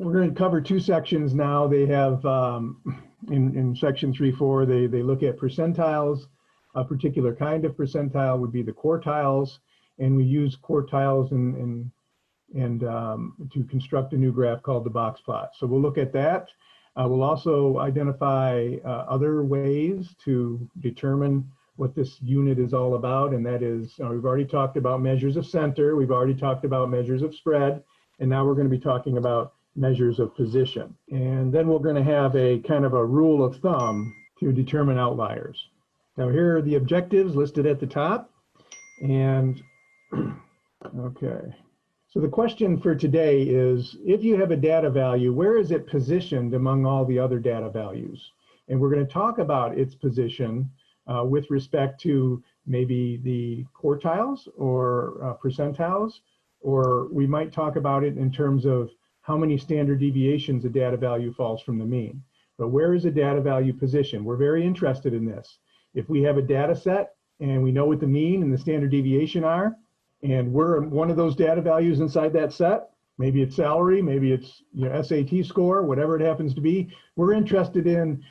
we're going to cover two sections now. They have, in section 3.4, they look at percentiles. A particular kind of percentile would be the quartiles, and we use quartiles to construct a new graph called the box plot. So we'll look at that. We'll also identify other ways to determine what this unit is all about, and that is, we've already talked about measures of center, we've already talked about measures of spread, and now we're going to be talking about measures of position. And then we're going to have a kind of a rule of thumb to determine outliers. Now here are the objectives listed at the top, and okay. So the question for today is, if you have a data value, where is it positioned among all the other data values? And we're going to talk about its position with respect to maybe the quartiles or percentiles, or we might talk about it in terms of how many standard deviations a data value falls from the mean. But where is a data value position? We're very interested in this. If we have a data set and we know what the mean and the standard deviation are, and we're one of those data values inside that set, maybe it's salary, maybe it's SAT score, whatever it happens to be, we're interested in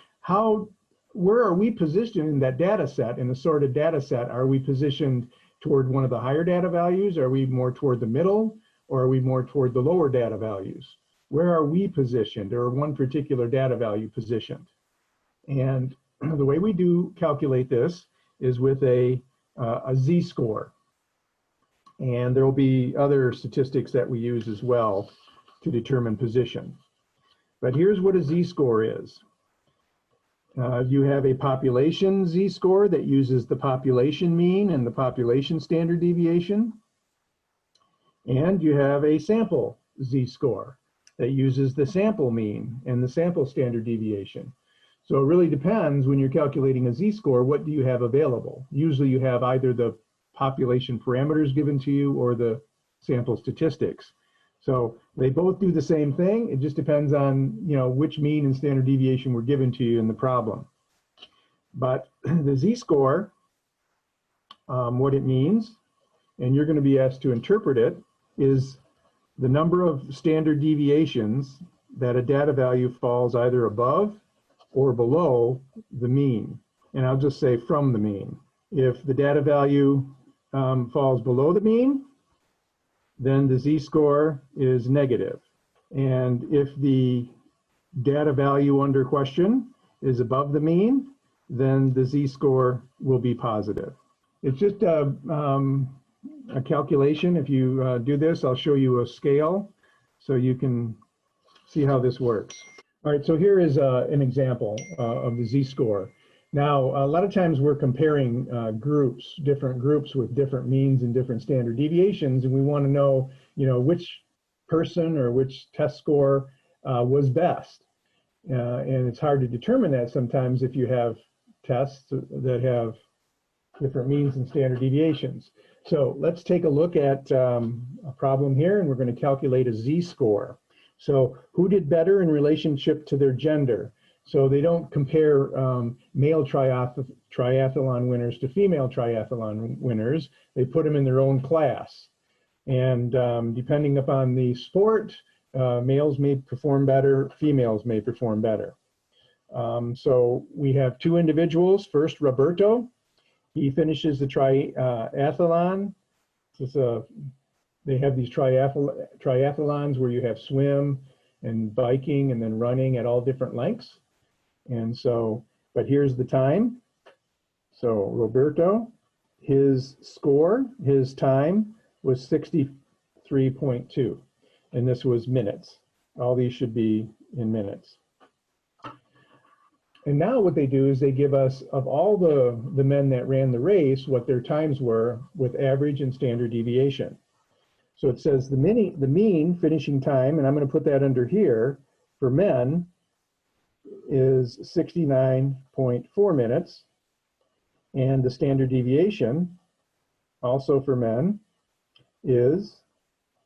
where are we positioned in that data set, in the sorted data set? Are we positioned toward one of the higher data values? Are we more toward the middle? Or are we more toward the lower data values? Where are we positioned, or one particular data value positioned? And the way we do calculate this is with a Z-score. And there will be other statistics that we use as well to determine position. But here's what a Z-score is. You have a population Z-score that uses the population mean and the population standard deviation. And you have a sample Z-score that uses the sample mean and the sample standard deviation. So it really depends when you're calculating a Z-score, what do you have available? Usually you have either the population parameters given to you or the sample statistics. So they both do the same thing. It just depends on which mean and standard deviation were given to you in the problem. But the Z-score, what it means, and you're going to be asked to interpret it, is the number of standard deviations that a data value falls either above or below the mean. And I'll just say from the mean. If the data value falls below the mean, then the Z-score is negative. And if the data value under question is above the mean, then the Z-score will be positive. It's just a calculation. If you do this, I'll show you a scale so you can see how this works. All right, so here is an example of the Z-score. Now, a lot of times we're comparing different groups with different means and different standard deviations, and we want to know, which person or which test score was best. And it's hard to determine that sometimes if you have tests that have different means and standard deviations. So let's take a look at a problem here, and we're going to calculate a Z-score. So who did better in relationship to their gender? So they don't compare male triathlon winners to female triathlon winners. They put them in their own class. And depending upon the sport, males may perform better, females may perform better. So we have two individuals. First, Roberto. He finishes the triathlon. They have these triathlons where you have swim and biking and then running at all different lengths. And so, but here's the time. So Roberto, his score, his time was 63.2. And this was minutes. All these should be in minutes. And now what they do is they give us, of all the men that ran the race, what their times were with average and standard deviation. So it says the mean finishing time, and I'm going to put that under here, for men is 69.4 minutes. And the standard deviation, also for men, is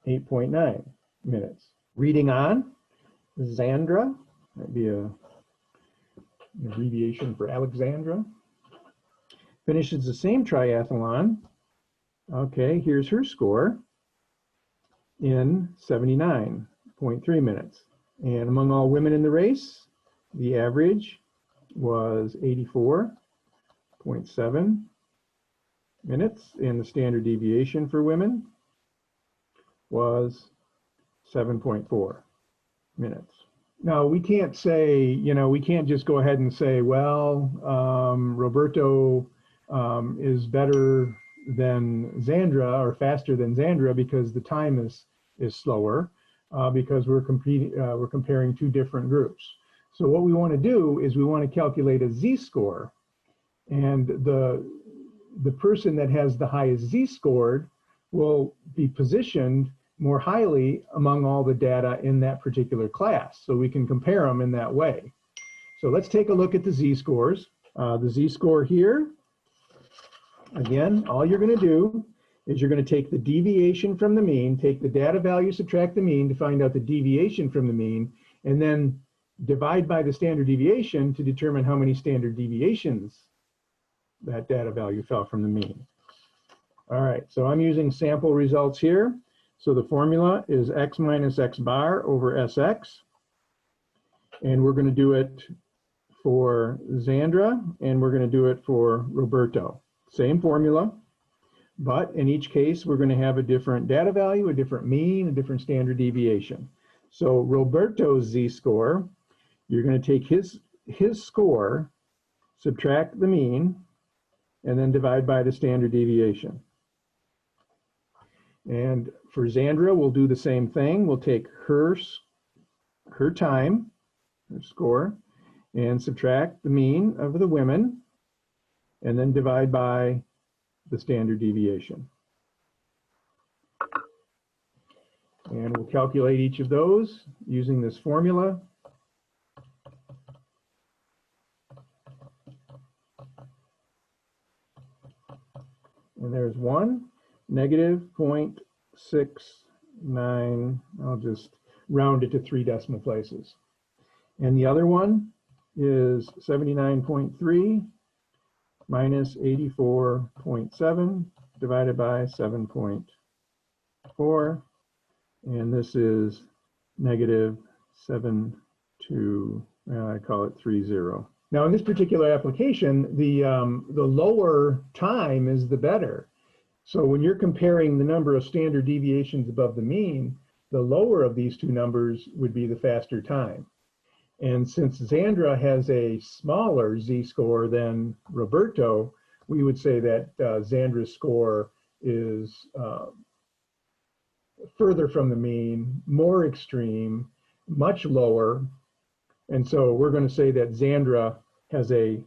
8.9 minutes. Reading on, Xandra, that'd be an abbreviation for Alexandra, finishes the same triathlon. Okay, here's her score in 79.3 minutes. And among all women in the race, the average was 84.7 minutes, and the standard deviation for women was 7.4 minutes. Now, we can't say, we can't just go ahead and say, well, Roberto is better than Zandra or faster than Zandra because the time is slower, because we're comparing two different groups. So what we want to do is we want to calculate a Z-score, and the person that has the highest Z-scored will be positioned more highly among all the data in that particular class. So we can compare them in that way. So let's take a look at the Z-scores. The Z-score here, again, all you're going to do is you're going to take the deviation from the mean, take the data value, subtract the mean to find out the deviation from the mean, and then divide by the standard deviation to determine how many standard deviations that data value fell from the mean. All right, so I'm using sample results here. So the formula is x minus x bar over sx. And we're going to do it for Zandra, and we're going to do it for Roberto. Same formula, but in each case, we're going to have a different data value, a different mean, a different standard deviation. So Roberto's Z-score, you're going to take his score, subtract the mean, and then divide by the standard deviation. And for Zandra, we'll do the same thing. We'll take her time, her score, and subtract the mean of the women, and then divide by the standard deviation. And we'll calculate each of those using this formula. And there's one, negative 0.69, I'll just round it to 3 decimal places. And the other one is 79.3 minus 84.7 divided by 7.4. And this is negative 7.2, I call it 3.0. Now in this particular application, the lower time is the better. So when you're comparing the number of standard deviations above the mean, the lower of these two numbers would be the faster time. And since Zandra has a smaller Z-score than Roberto, we would say that Zandra's score is further from the mean, more extreme, much lower. And so we're going to say that Zandra has a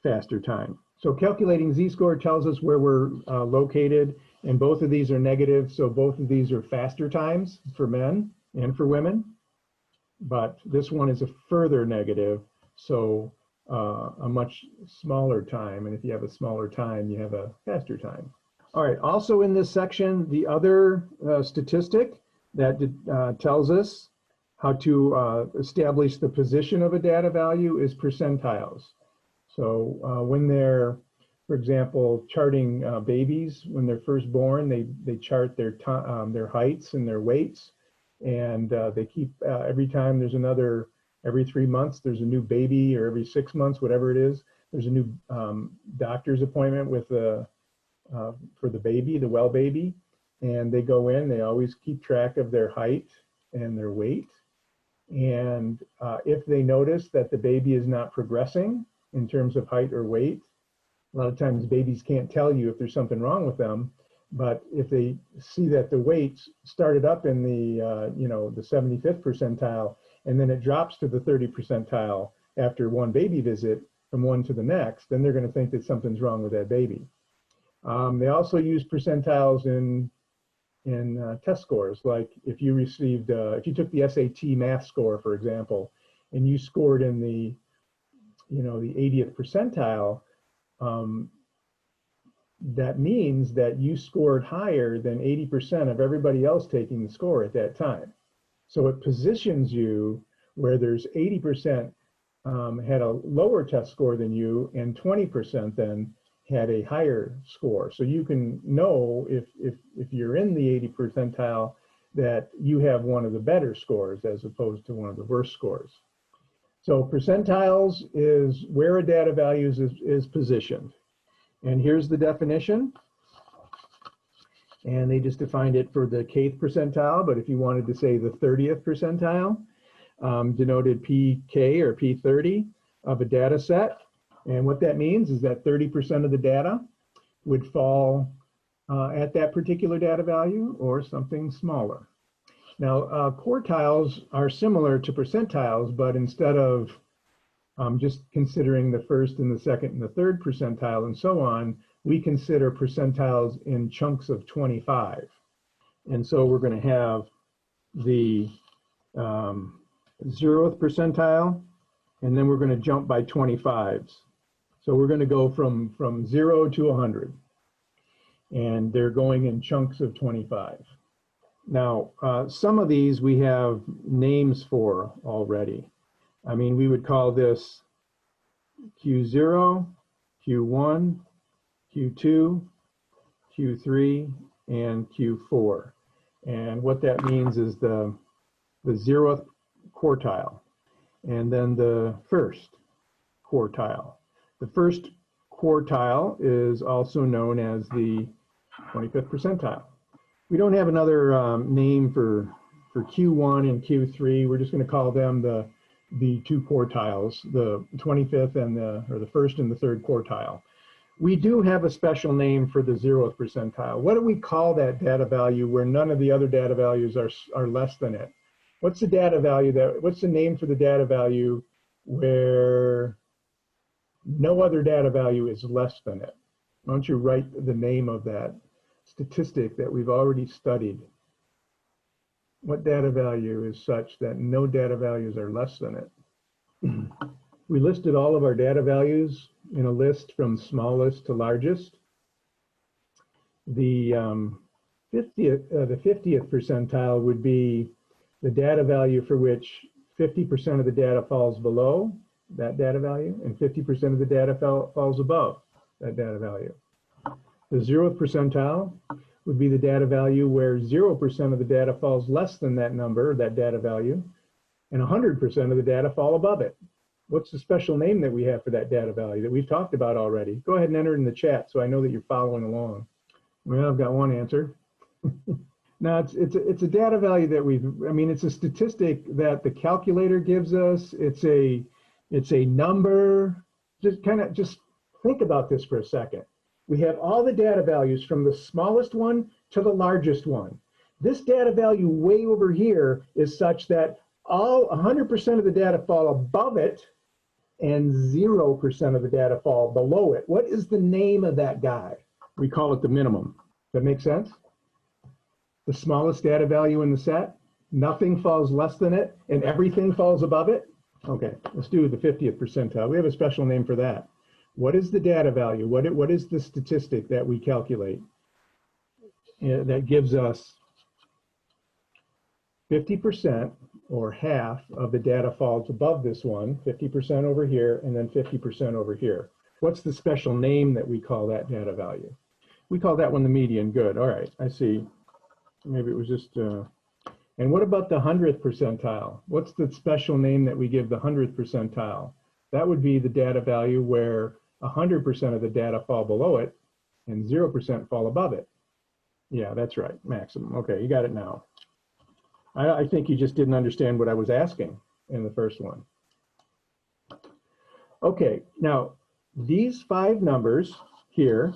faster time. So calculating Z-score tells us where we're located, and both of these are negative, so both of these are faster times for men and for women. But this one is a further negative, so a much smaller time, and if you have a smaller time, you have a faster time. All right, also in this section, the other statistic that tells us how to establish the position of a data value is percentiles. So when they're, for example, charting babies when they're first born, they chart their heights and their weights, and they keep every time there's another, every 3 months there's a new baby, or every 6 months, whatever it is, there's a new doctor's appointment with for the baby, the well baby, and they go in, they always keep track of their height and their weight. And if they notice that the baby is not progressing in terms of height or weight, a lot of times babies can't tell you if there's something wrong with them, but if they see that the weights started up in the the 75th percentile, and then it drops to the 30th percentile after one baby visit from one to the next, then they're going to think that something's wrong with that baby. They also use percentiles in test scores, like if you received, if you took the SAT math score, for example, and you scored in the, the 80th percentile, that means that you scored higher than 80% of everybody else taking the score at that time. So it positions you where there's 80% had a lower test score than you, and 20% then had a higher score. So you can know if you're in the 80th percentile that you have one of the better scores as opposed to one of the worst scores. So percentiles is where a data value is positioned. And here's the definition. And they just defined it for the kth percentile, but if you wanted to say the 30th percentile, denoted PK or P30 of a data set. And what that means is that 30% of the data would fall at that particular data value or something smaller. Now, quartiles are similar to percentiles, but instead of just considering the first and the second and the third percentile and so on, we consider percentiles in chunks of 25. And so we're going to have the 0th percentile, and then we're going to jump by 25s. So we're going to go from 0 to 100. And they're going in chunks of 25. Now, some of these we have names for already. I mean, we would call this Q0, Q1, Q2, Q3, and Q4. And what that means is the 0th quartile, and then the first quartile. The first quartile is also known as the 25th percentile. We don't have another name for Q1 and Q3. We're just going to call them the two quartiles, the 25th and the first and the third quartile. We do have a special name for the 0th percentile. What do we call that data value where none of the other data values are less than it? What's the data value what's the name for the data value where no other data value is less than it? Why don't you write the name of that statistic that we've already studied? What data value is such that no data values are less than it? We listed all of our data values in a list from smallest to largest. The 50th percentile would be the data value for which 50% of the data falls below that data value and 50% of the data falls above that data value. The 0th percentile would be the data value where 0% of the data falls less than that number, that data value, and 100% of the data fall above it. What's the special name that we have for that data value that we've talked about already? Go ahead and enter it in the chat so I know that you're following along. Well, I've got one answer. Now, it's a data value that it's a statistic that the calculator gives us. It's a number. Just think about this for a second. We have all the data values from the smallest one to the largest one. This data value way over here is such that all 100% of the data fall above it and 0% of the data fall below it. What is the name of that guy? We call it the minimum. Does that make sense? The smallest data value in the set, nothing falls less than it, and everything falls above it. Okay, let's do the 50th percentile. We have a special name for that. What is the data value? What is the statistic that we calculate that gives us 50% or half of the data falls above this one, 50% over here, and then 50% over here? What's the special name that we call that data value? We call that one the median. Good. All right, I see. Maybe it was just, and what about the 100th percentile? What's the special name that we give the 100th percentile? That would be the data value where 100% of the data fall below it and 0% fall above it. Yeah, that's right, maximum. Okay, you got it now. I think you just didn't understand what I was asking in the first one. Okay, now these 5 numbers here,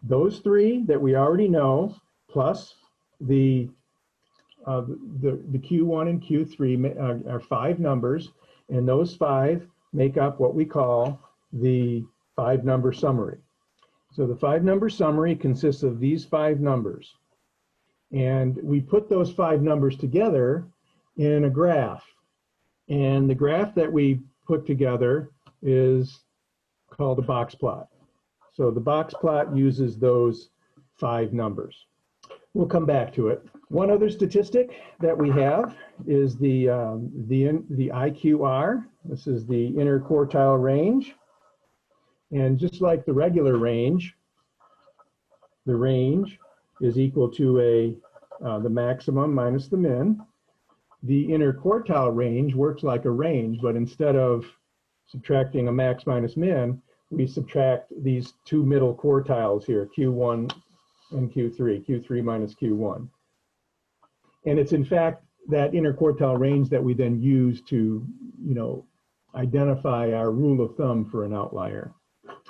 those 3 that we already know, plus the Q1 and Q3 are 5 numbers, and those 5 make up what we call the 5-number summary. So the 5-number summary consists of these 5 numbers. And we put those 5 numbers together in a graph. And the graph that we put together is called a box plot. So the box plot uses those 5 numbers. We'll come back to it. One other statistic that we have is the IQR. This is the interquartile range. And just like the regular range, the range is equal to a the maximum minus the min. The inner quartile range works like a range, but instead of subtracting a max minus min, we subtract these two middle quartiles here, Q1 and Q3, Q3 minus Q1. And it's in fact that inner quartile range that we then use to, identify our rule of thumb for an outlier.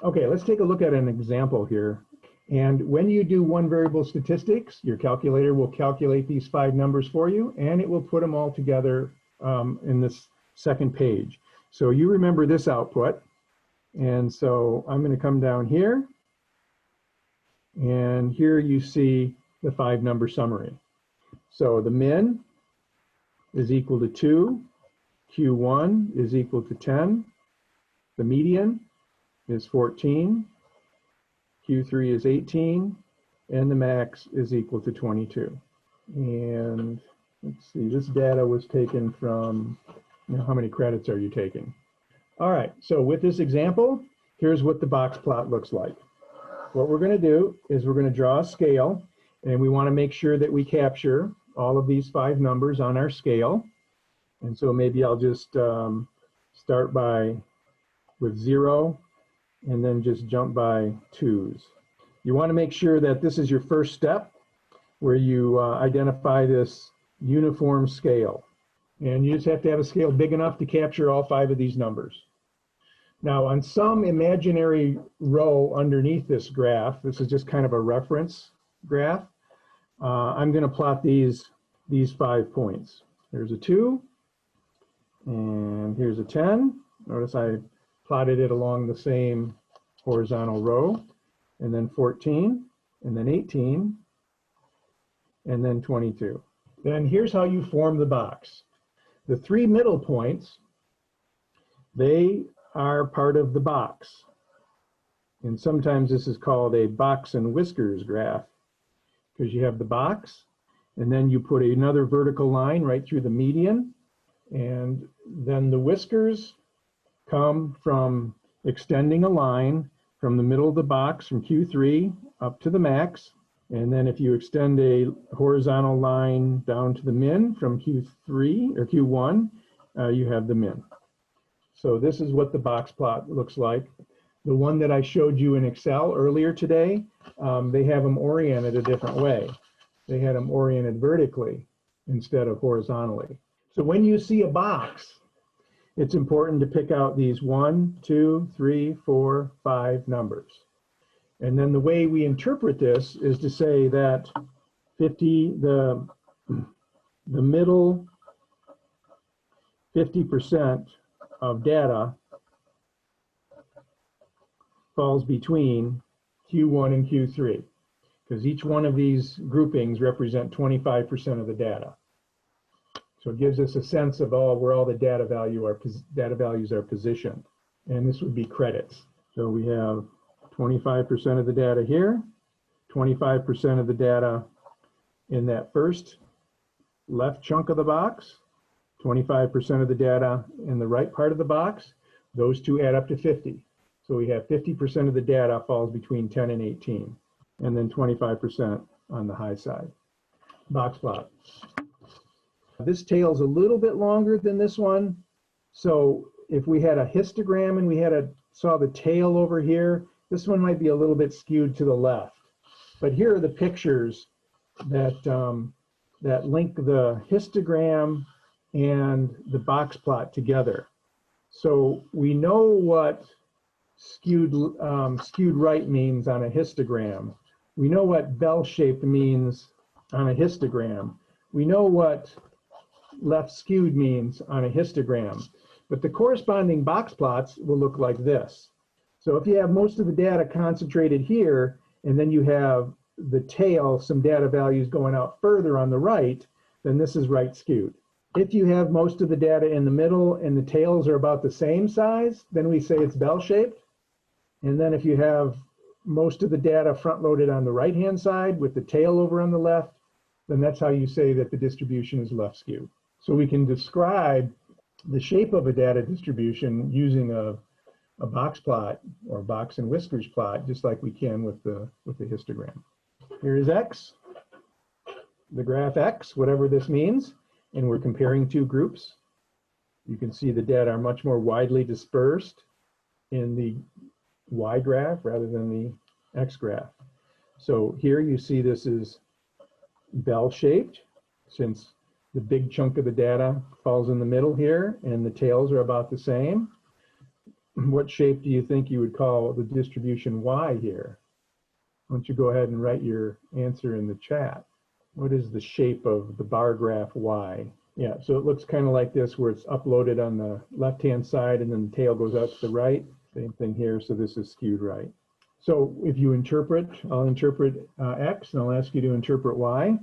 Okay, let's take a look at an example here. And when you do one variable statistics, your calculator will calculate these 5 numbers for you, and it will put them all together in this second page. So you remember this output. And so I'm going to come down here. And here you see the 5-number summary. So the min is equal to 2. Q1 is equal to 10. The median is 14. Q3 is 18, and the max is equal to 22. And let's see, this data was taken from, how many credits are you taking? All right, so with this example, here's what the box plot looks like. What we're going to do is we're going to draw a scale, and we want to make sure that we capture all of these 5 numbers on our scale. And so maybe I'll just start with 0, and then just jump by 2s. You want to make sure that this is your first step where you identify this uniform scale. And you just have to have a scale big enough to capture all 5 of these numbers. Now on some imaginary row underneath this graph, this is just kind of a reference graph, I'm going to plot these 5 points. There's a 2, and here's a 10. Notice I plotted it along the same horizontal row, and then 14, and then 18, and then 22. Then here's how you form the box. The 3 middle points, they are part of the box. And sometimes this is called a box and whiskers graph, because you have the box, and then you put another vertical line right through the median, and then the whiskers come from extending a line from the middle of the box from Q3 up to the max. And then if you extend a horizontal line down to the min from Q3 or Q1, you have the min. So this is what the box plot looks like. The one that I showed you in Excel earlier today, they have them oriented a different way. They had them oriented vertically instead of horizontally. So when you see a box, it's important to pick out these 1, 2, 3, 4, 5 numbers. And then the way we interpret this is to say that the middle 50% of data falls between Q1 and Q3, because each one of these groupings represent 25% of the data. So it gives us a sense of where all the data values are positioned. And this would be credits. So we have 25% of the data here, 25% of the data in that first left chunk of the box, 25% of the data in the right part of the box. Those two add up to 50. So we have 50% of the data falls between 10 and 18, and then 25% on the high side. Box plot. This tail's a little bit longer than this one. So if we had a histogram and we saw the tail over here, this one might be a little bit skewed to the left. But here are the pictures that link the histogram and the box plot together. So we know what skewed right means on a histogram. We know what bell-shaped means on a histogram. We know what left skewed means on a histogram, but the corresponding box plots will look like this. So if you have most of the data concentrated here, and then you have the tail, some data values going out further on the right, then this is right skewed. If you have most of the data in the middle and the tails are about the same size, then we say it's bell-shaped. And then if you have most of the data front-loaded on the right-hand side with the tail over on the left, then that's how you say that the distribution is left skewed. So we can describe the shape of a data distribution using a box plot or box and whiskers plot, just like we can with the histogram. Here is X. the graph X, whatever this means, and we're comparing two groups, you can see the data are much more widely dispersed in the Y graph rather than the X graph. So here you see this is bell-shaped, since the big chunk of the data falls in the middle here and the tails are about the same. What shape do you think you would call the distribution Y here? Why don't you go ahead and write your answer in the chat. What is the shape of the bar graph Y? Yeah, so it looks kind of like this, where it's uploaded on the left-hand side and then the tail goes out to the right. Same thing here, so this is skewed right. So if you interpret, I'll interpret X, and I'll ask you to interpret Y.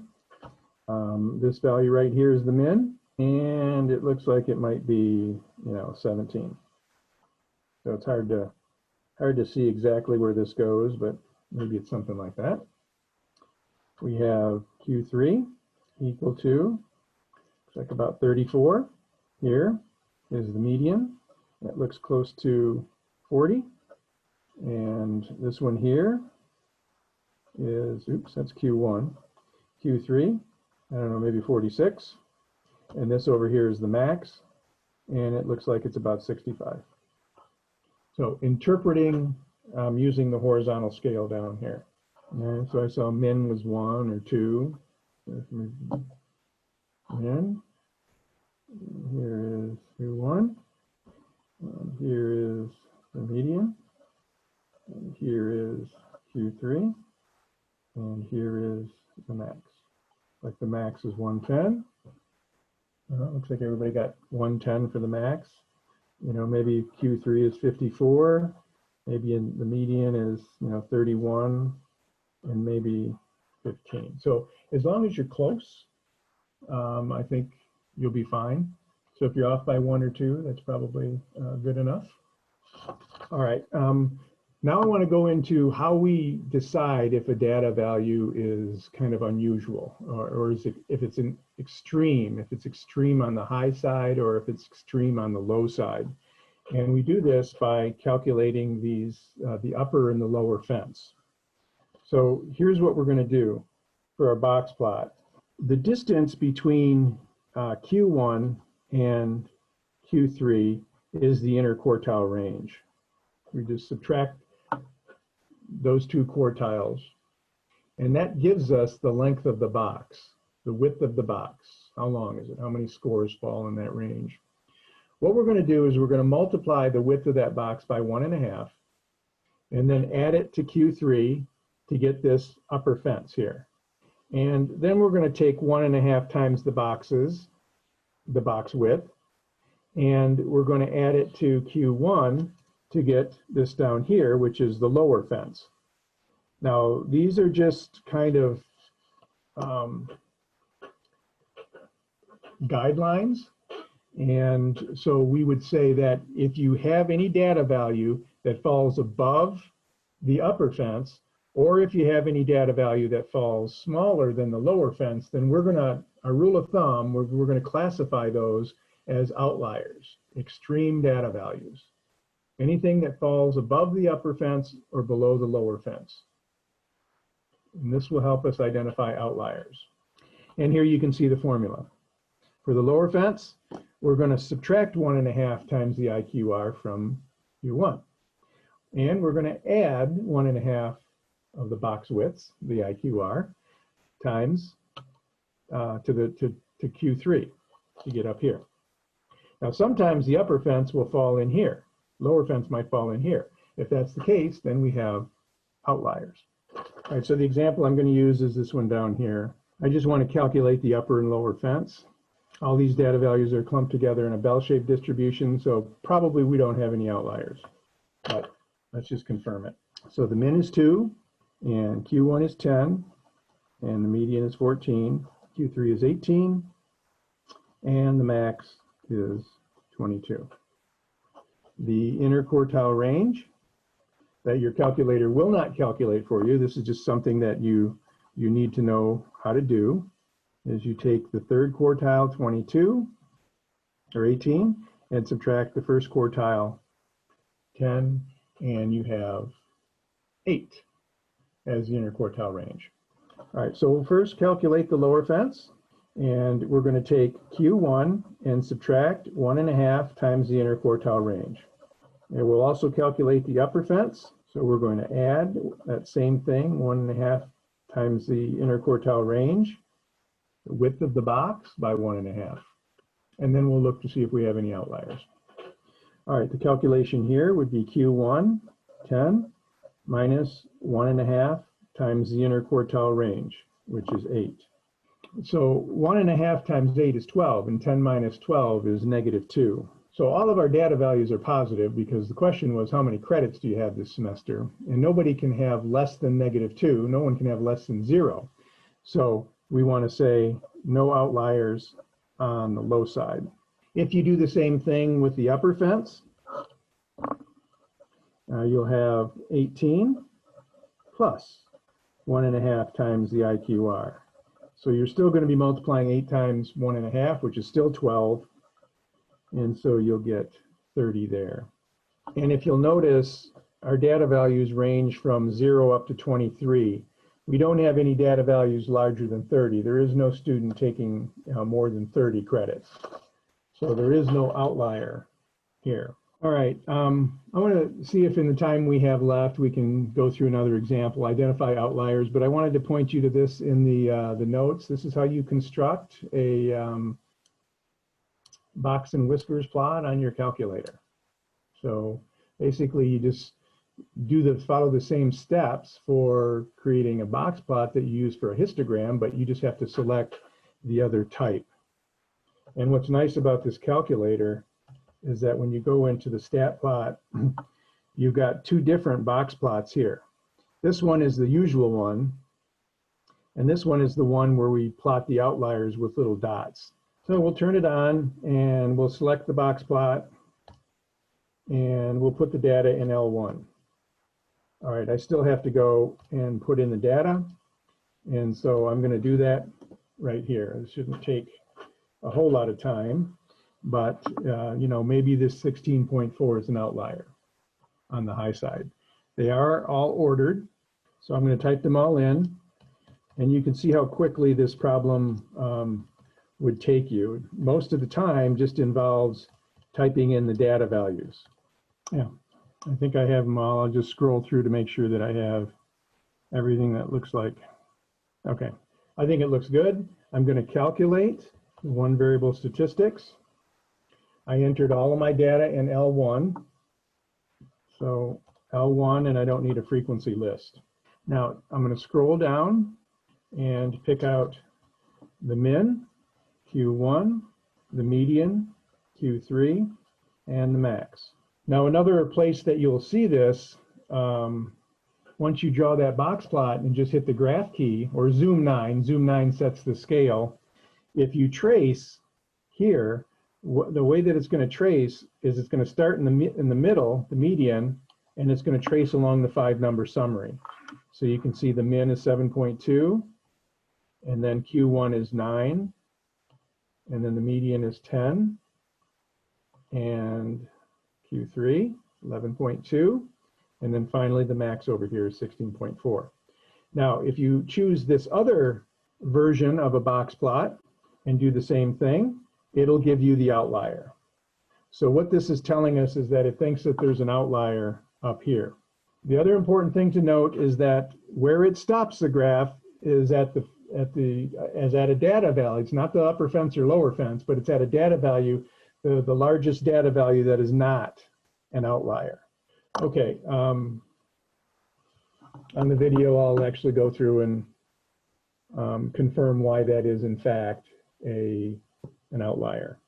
This value right here is the min, and it looks like it might be, 17. So it's hard to see exactly where this goes, but maybe it's something like that. We have Q3 equal to, looks like about 34. Here is the median. That looks close to 40. And this one here is, oops, that's Q1. Q3, I don't know, maybe 46. And this over here is the max. And it looks like it's about 65. So interpreting using the horizontal scale down here. And so I saw min was 1 or 2. Min. Here is Q1. And here is the median. And here is Q3. And here is the max. Like the max is 110. Looks like everybody got 110 for the max. Maybe Q3 is 54. Maybe the median is 31, and maybe 15. So as long as you're close, I think you'll be fine. So if you're off by 1 or 2, that's probably good enough. All right. Now I want to go into how we decide if a data value is kind of unusual, or is it, if it's an extreme, if it's extreme on the high side, or if it's extreme on the low side. And we do this by calculating these, the upper and the lower fence. So here's what we're going to do for our box plot. The distance between Q1 and Q3 is the interquartile range. We just subtract those two quartiles, and that gives us the length of the box, the width of the box. How long is it? How many scores fall in that range? What we're going to do is we're going to multiply the width of that box by 1.5, and then add it to Q3 to get this upper fence here. And then we're going to take 1.5 times the box width, and we're going to add it to Q1 to get this down here, which is the lower fence. Now, these are just kind of guidelines. And so we would say that if you have any data value that falls above the upper fence, or if you have any data value that falls smaller than the lower fence, then we're going to, our rule of thumb, we're going to classify those as outliers, extreme data values. Anything that falls above the upper fence or below the lower fence. And this will help us identify outliers. And here you can see the formula. For the lower fence, we're going to subtract 1.5 times the IQR from Q1. And we're going to add 1.5 of the box widths, the IQR, times to Q3 to get up here. Now, sometimes the upper fence will fall in here. Lower fence might fall in here. If that's the case, then we have outliers. All right, so the example I'm going to use is this one down here. I just want to calculate the upper and lower fence. All these data values are clumped together in a bell-shaped distribution, so probably we don't have any outliers. But let's just confirm it. So the min is 2, and Q1 is 10, and the median is 14. Q3 is 18, and the max is 22. The interquartile range that your calculator will not calculate for you, this is just something that you need to know how to do, is you take the third quartile, 22, or 18, and subtract the first quartile, 10, and you have 8 as the interquartile range. All All right, so we'll first calculate the lower fence, and we're going to take Q1 and subtract 1.5 times the interquartile range. And we'll also calculate the upper fence, so we're going to add that same thing, 1.5 times the interquartile range, the width of the box by 1.5. And then we'll look to see if we have any outliers. All right, the calculation here would be Q1, 10, minus 1.5 times the interquartile range, which is 8. So 1.5 times 8 is 12, and 10 minus 12 is -2. So all of our data values are positive because the question was, how many credits do you have this semester? And nobody can have less than -2. No one can have less than 0. So we want to say no outliers on the low side. If you do the same thing with the upper fence, you'll have 18 plus 1.5 times the IQR. So you're still going to be multiplying 8 times 1.5, which is still 12. And so you'll get 30 there. And if you'll notice, our data values range from 0 up to 23. We don't have any data values larger than 30. There is no student taking more than 30 credits. So there is no outlier here. All right, I want to see if in the time we have left, we can go through another example, identify outliers, but I wanted to point you to this in the notes. This is how you construct a box and whiskers plot on your calculator. So basically you just follow the same steps for creating a box plot that you use for a histogram, but you just have to select the other type. And what's nice about this calculator is that when you go into the stat plot, you've got 2 different box plots here. This one is the usual one, and this one is the one where we plot the outliers with little dots. So we'll turn it on and we'll select the box plot and we'll put the data in L1. All right, I still have to go and put in the data. And so I'm going to do that right here. This shouldn't take a whole lot of time, but you know, maybe this 16.4 is an outlier on the high side. They are all ordered. So I'm going to type them all in, and you can see how quickly this problem would take you. Most of the time just involves typing in the data values. Yeah, I think I have them all. I'll just scroll through to make sure that I have everything that looks like. Okay, I think it looks good. I'm going to calculate one variable statistics. I entered all of my data in L1. So L1, and I don't need a frequency list. Now I'm going to scroll down and pick out the min, Q1, the median, Q3, and the max. Now another place that you'll see this, once you draw that box plot and just hit the graph key, or zoom 9 sets the scale. If you trace here, the way that it's going to trace is it's going to start in the middle, the median, and it's going to trace along the 5-number summary. So you can see the min is 7.2, and then Q1 is 9, and then the median is 10, and Q3, 11.2, and then finally the max over here is 16.4. Now, if you choose this other version of a box plot and do the same thing, it'll give you the outlier. So what this is telling us is that it thinks that there's an outlier up here. The other important thing to note is that where it stops the graph is at a data value. It's not the upper fence or lower fence, but it's at a data value, the largest data value that is not an outlier. Okay, on the video, I'll actually go through and confirm why that is in fact an outlier.